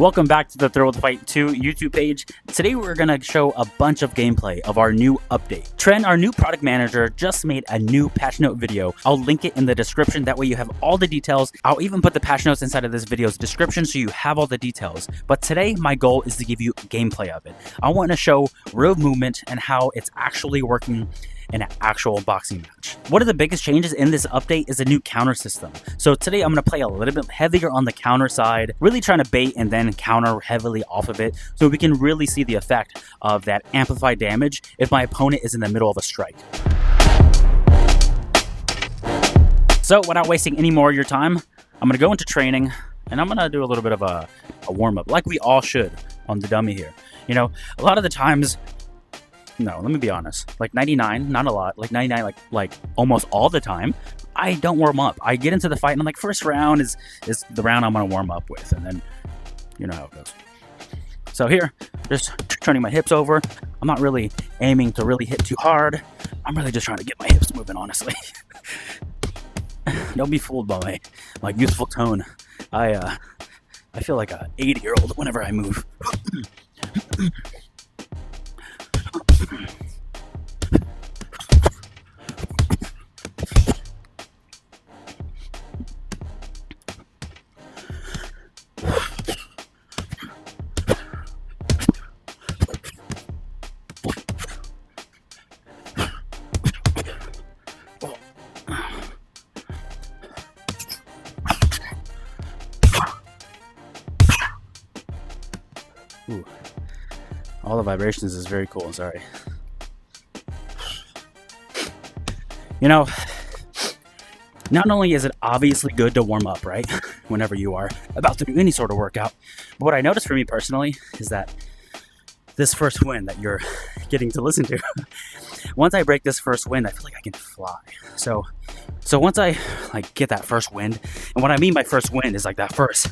Welcome back to the Thrill to Fight 2 YouTube page. Today we're going to show a bunch of gameplay of our new update. Tren, our new product manager, just made a new patch note video. I'll link it in the description, that way you have all the details. I'll even put the patch notes inside of this video's description so you have all the details. But today my goal is to give you gameplay of it. I want to show real movement and how it's actually working in an actual boxing match. One of the biggest changes in this update is a new counter system. So today I'm going to play a little bit heavier on the counter side, really trying to bait and then counter heavily off of it so we can really see the effect of that amplified damage if my opponent is in the middle of a strike. So without wasting any more of your time, I'm going to go into training and I'm going to do a little bit of a warm-up like we all should on the dummy here. You know, a lot of the times, no, let me be honest, like 99, not a lot, like 99, like almost all the time, I don't warm up. I get into the fight and I'm like, first round is the round I'm going to warm up with, and then you know how it goes. So here, just turning my hips over. I'm not really aiming to really hit too hard. I'm really just trying to get my hips moving, honestly. Don't be fooled by my youthful tone. I feel like a 80-year-old whenever I move. Ooh. All the vibrations is very cool, sorry. You know, not only is it obviously good to warm up, right? Whenever you are about to do any sort of workout. But what I noticed for me personally is that this first wind that you're getting to listen to, once I break this first wind, I feel like I can fly. So once I get that first wind, and what I mean by first wind is like that first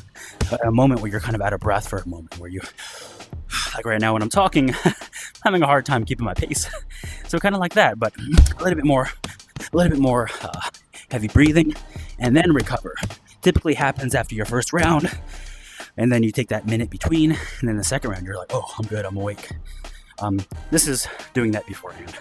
moment where you're kind of out of breath for a moment, where you, like right now when I'm talking, I'm having a hard time keeping my pace. So kind of like that, but a little bit more heavy breathing, and then recover. Typically happens after your first round, and then you take that minute between, and then the second round you're like, oh, I'm good, I'm awake. This is doing that beforehand.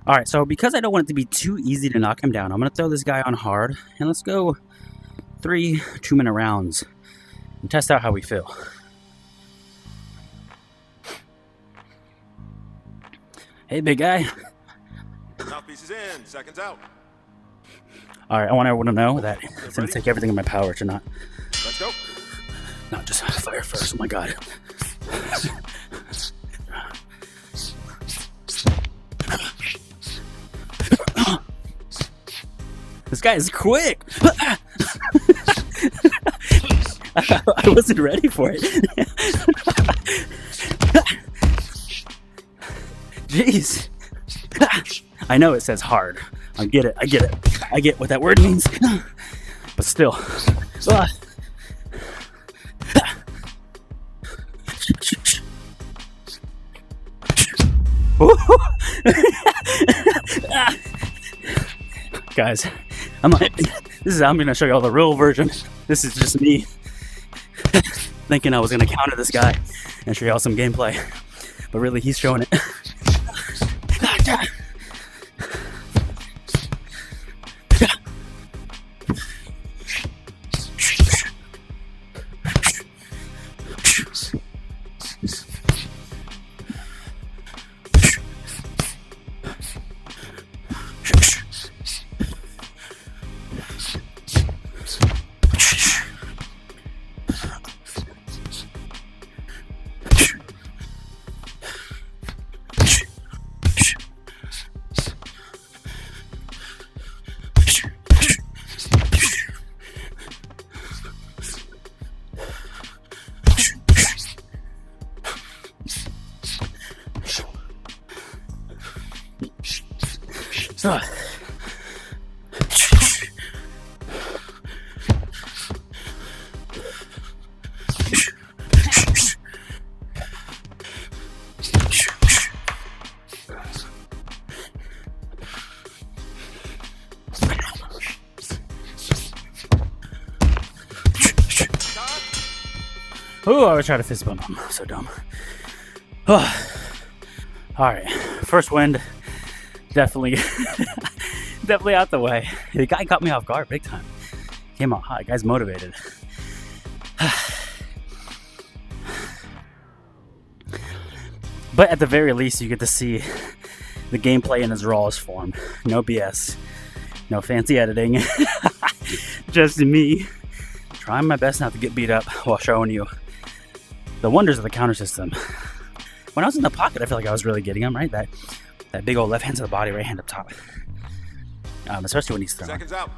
Alright, so because I don't want it to be too easy to knock him down, I'm going to throw this guy on hard, and let's go 3 2-minute rounds and test out how we feel. Hey, big guy. Mouthpiece is in, seconds out. Alright, I want everyone to know that it's going to take everything in my power to not just fire first. Oh my god. This guy is quick. I wasn't ready for it. Jeez. I know it says hard. I get it. I get what that word means. But still. Guys, I'm gonna show you all the real version. This is just me thinking I was gonna counter this guy and show you all some gameplay, but really he's showing it. So, Oh, I was trying to fist bump him. So dumb. Oh. All right, first wind, definitely, definitely out the way. The guy caught me off guard big time. Came out hot. The guy's motivated. But at the very least, you get to see the gameplay in its rawest form. No BS, no fancy editing. Just me trying my best not to get beat up while showing you the wonders of the counter system. When I was in the pocket, I feel like I was really getting him, right? That big old left hand to the body, right hand up top. Especially when he's throwing. Seconds out.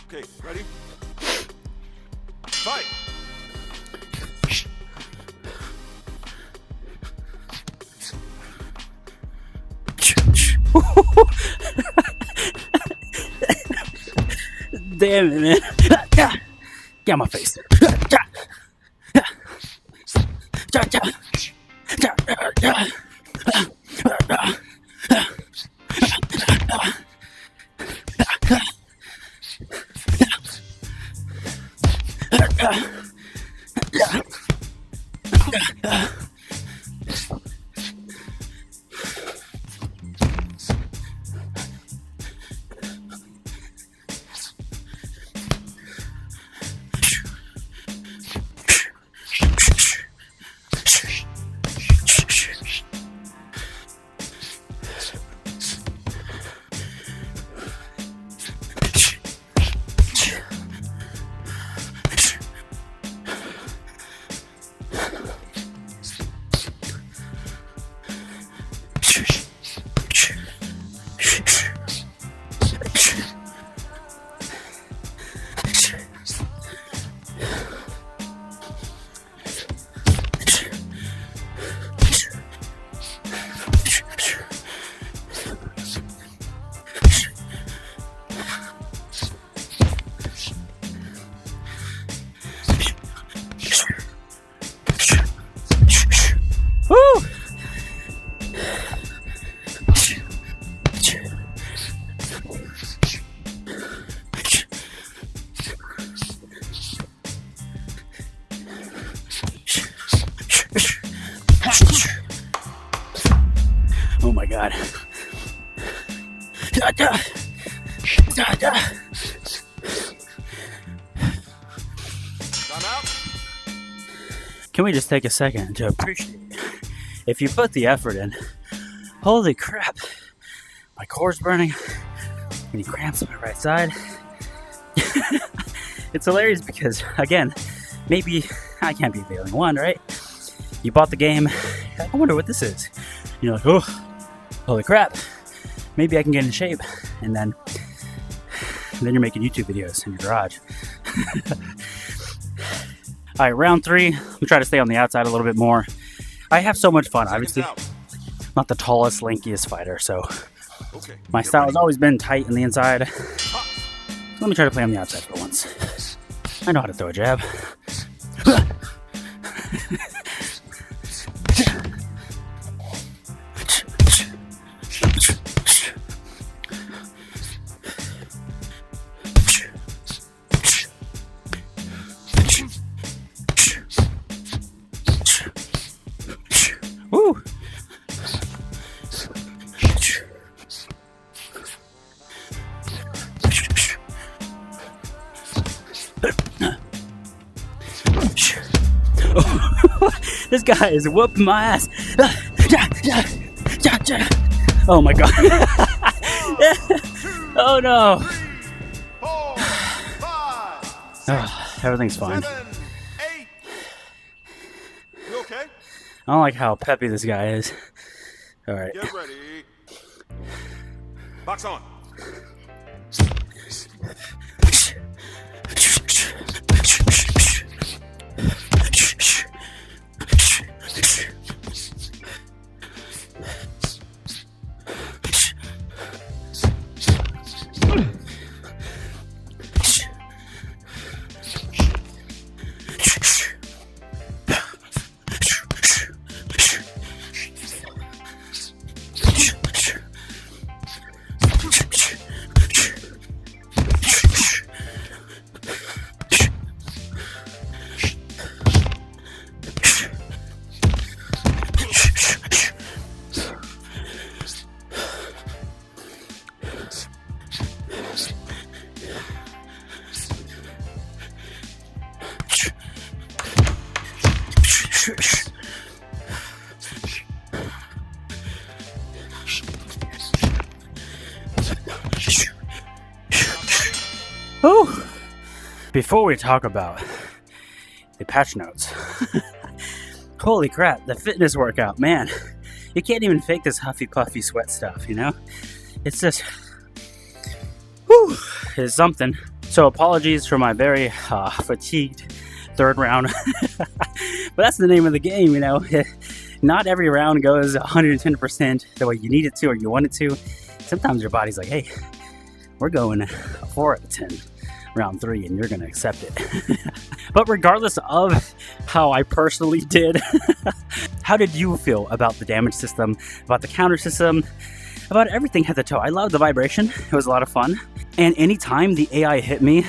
Okay, ready? Fight! Damn it, man. Get out my face. Oh my god. Time out. Can we just take a second to appreciate if you put the effort in? Holy crap. My core's burning. Any cramps on my right side. It's hilarious because, again, maybe I can't be the only one, right? You bought the game. I wonder what this is. You're like, oh, holy crap. Maybe I can get in shape. And then you're making YouTube videos in your garage. All right, round 3. I'm trying to stay on the outside a little bit more. I have so much fun. Obviously, Seconds out. not the tallest, lankiest fighter, so Okay. my get style ready. has always been tight on the inside. Hot. So let me try to play on the outside for once. I know how to throw a jab. Woo! This guy is whooping my ass. Oh my god. Oh no. 4, 5, Everything's fine. 7, 8. You okay? I don't like how peppy this guy is. Alright. Get ready. Box on. Whew. Before we talk about the patch notes, holy crap, the fitness workout, man. You can't even fake this huffy puffy sweat stuff, you know? It's just, whew, it's something. So apologies for my very fatigued third round. But that's the name of the game, you know? Not every round goes 110% the way you need it to or you want it to. Sometimes your body's like, hey, we're going 4 out of 10 round 3 and you're going to accept it. But regardless of how I personally did, how did you feel about the damage system, about the counter system, about everything head to toe? I loved the vibration. It was a lot of fun. And anytime the AI hit me,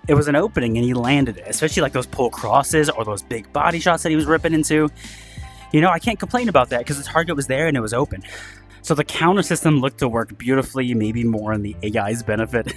it was an opening and he landed it, especially like those pull crosses or those big body shots that he was ripping into. You know, I can't complain about that because the target was there and it was open. So the counter system looked to work beautifully, maybe more in the AI's benefit.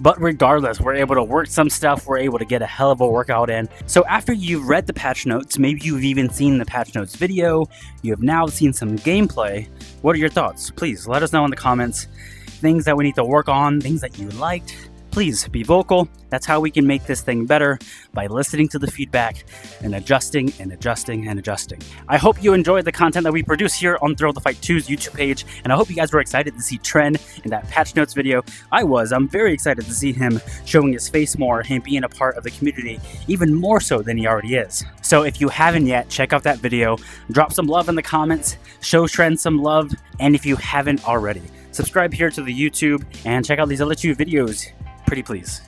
But regardless, we're able to work some stuff, we're able to get a hell of a workout in. So after you've read the patch notes, maybe you've even seen the patch notes video, you have now seen some gameplay, what are your thoughts? Please let us know in the comments. Things that we need to work on, things that you liked. Please be vocal. That's how we can make this thing better, by listening to the feedback and adjusting and adjusting and adjusting. I hope you enjoyed the content that we produce here on Thrill to Fight 2's YouTube page, and I hope you guys were excited to see Tren in that patch notes video. I'm very excited to see him showing his face more and being a part of the community even more so than he already is. So if you haven't yet, check out that video, drop some love in the comments, show Tren some love, and if you haven't already, subscribe here to the YouTube and check out these other 2 videos. Pretty please.